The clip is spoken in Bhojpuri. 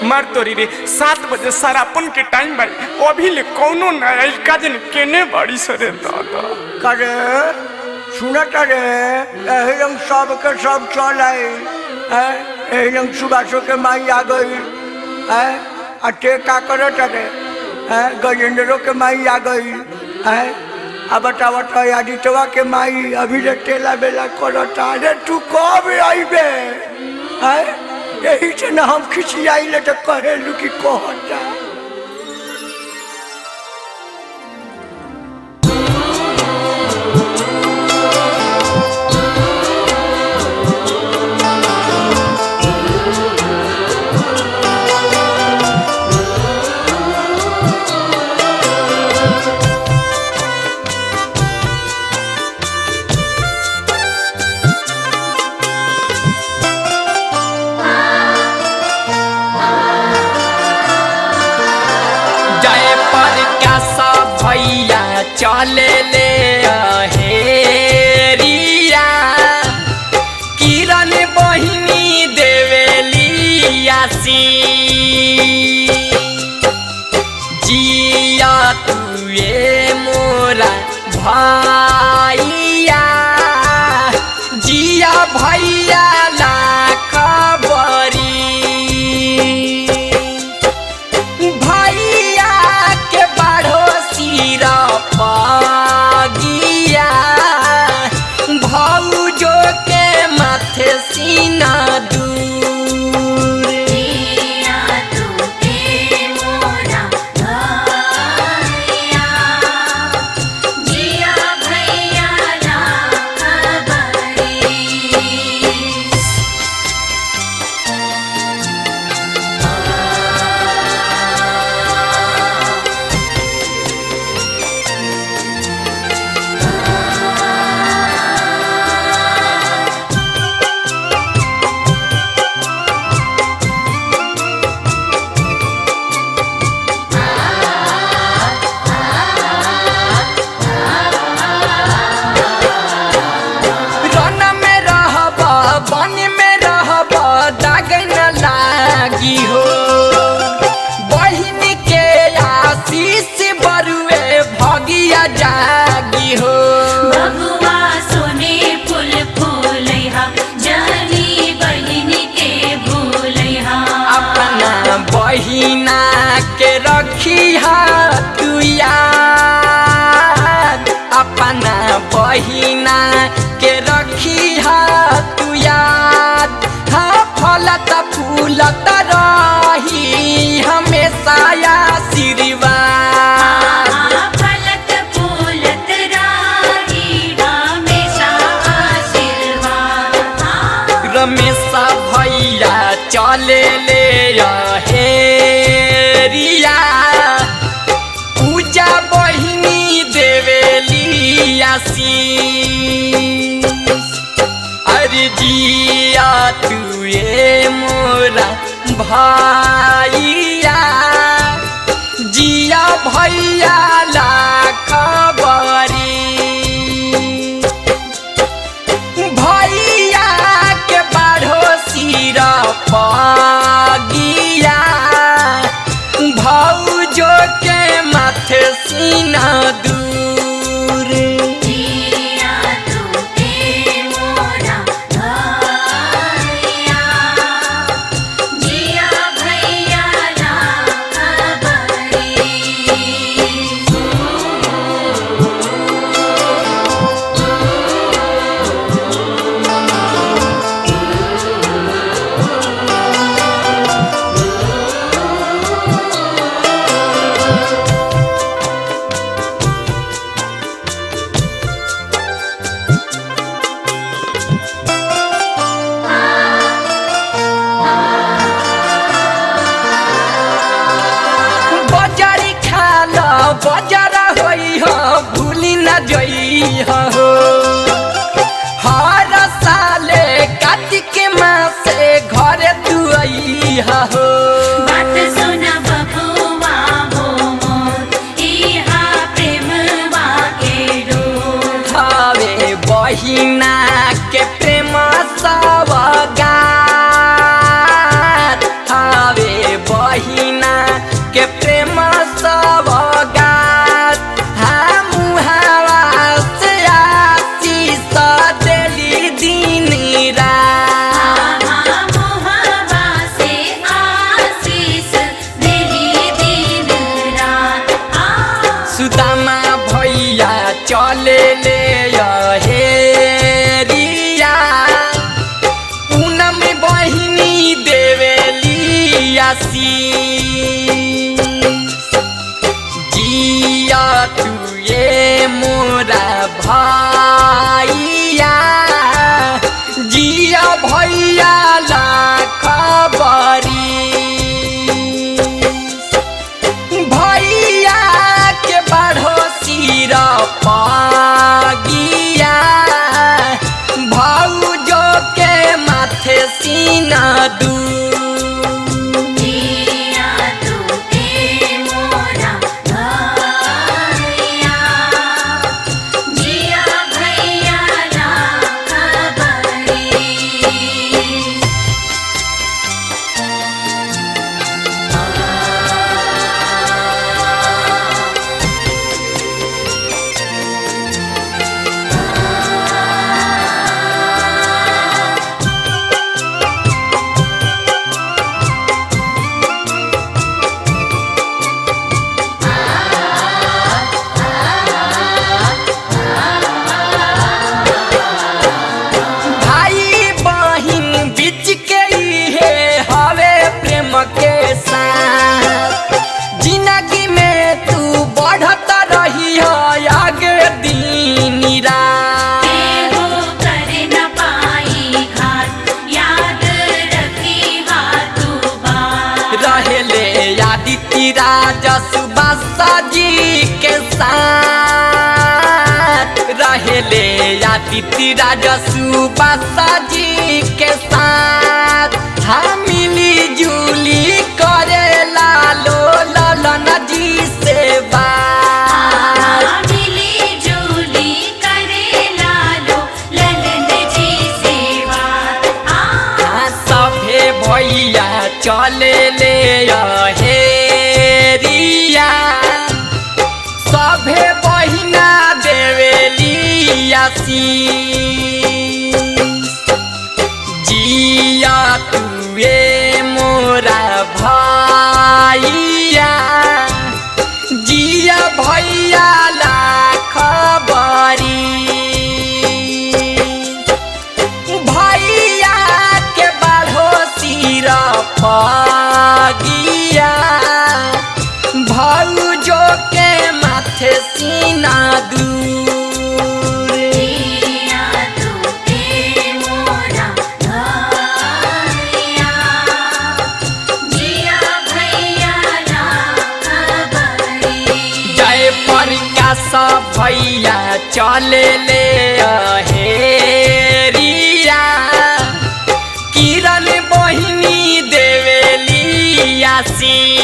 मार तोरी रे 7 बजे सरापन के टाइम भाई अभी ले कौनो नया काजन केने बड़ी सरे दादा करे सुना करे एहरंग सब के सब चल आई एहरंग सुबासो के माई आ गई अटे का करे करे गजेंद्रो के माई आ गई अब बतावा तो आदित्यवा के माई अभी ले तेला बेला करता अरे तू कब आईबे यही से न हम खिसियाई ले तो कहेलू कि कहता चले ले हेरिया किरण बहिनी देवेली आसी जिया तुए मोरा भैया जिया भैया लाख बरी भैया के बाढ़ो सिरा पागिया भौजो के माथे सीना दूर जिया तुके मोरा भैया जिया भैया लाख बरी रन में रहबा बन में रहबा दाग न लागी हो बहिन के आशीष बरुए भगिया जागी हो बबुआ सोने फूल फूलैहा जानी बहिन के भूलैहा अपना बहिना के रखी तू याद अपना बहिना के रखी तू याद हाँ फलत फूलत रही हमेशा आशीर्वाद फलत फूलत राही हमेशा आशीर्वाद रमेशा भैया चले ले हेरिया पूजा बहिनी देवेली आशीष अरे जिया तुए मोरा भैया जिया भैया लाख बरी भैया के बाढ़ो सिरा पागिया भौजो के माथे सीना दूर जिया तुके मोरा भैया जिया भैया लाख बरी बजारी खाला बजारा होई हो भूली न जई हो हर साले कार्तिक मासे घरे तू आई हो बात सुना बबुआ हो मोर इहा प्रेम बाके डोर हवे बहिना के प्रेम सब गात हवे आशीष जिया तू ये मोरा भाइया जिया भैया लाख बरिस भैया के बढ़ो सिर पागिया भौजो के माथे सीना दू जिया तू ए मोरा भैया जिया भैया लाख बरिस भाई बहिन बीच के इहे हवे प्रेम के साथ जिंदगी में तू बढ़त रही हो आगे दिन रात केहू कर न पाई घात याद रखी तू बात रहेले आदित्य राजा सुबासा जी के साथ रहेले आदित्य राजा सुबासा जी के साथ हम मिली जुली करे लालो ललन जी से बात मिली जुली करे लालो ललन जी सेवा सभे भैया चले ले हेरिया सभे बहिना देवेली आशीष जिया तू ए मोरा भाइया जिया भैया लाख बरिस भैया के बढ़ो सिर पागिया भौजो के माथे सीना दूर जिया तू ए मोरा भैया जिया भैया लाख बरिस जय प्रकाश भैया चले ले हेरिया किरण बहिनी देवेली आशीष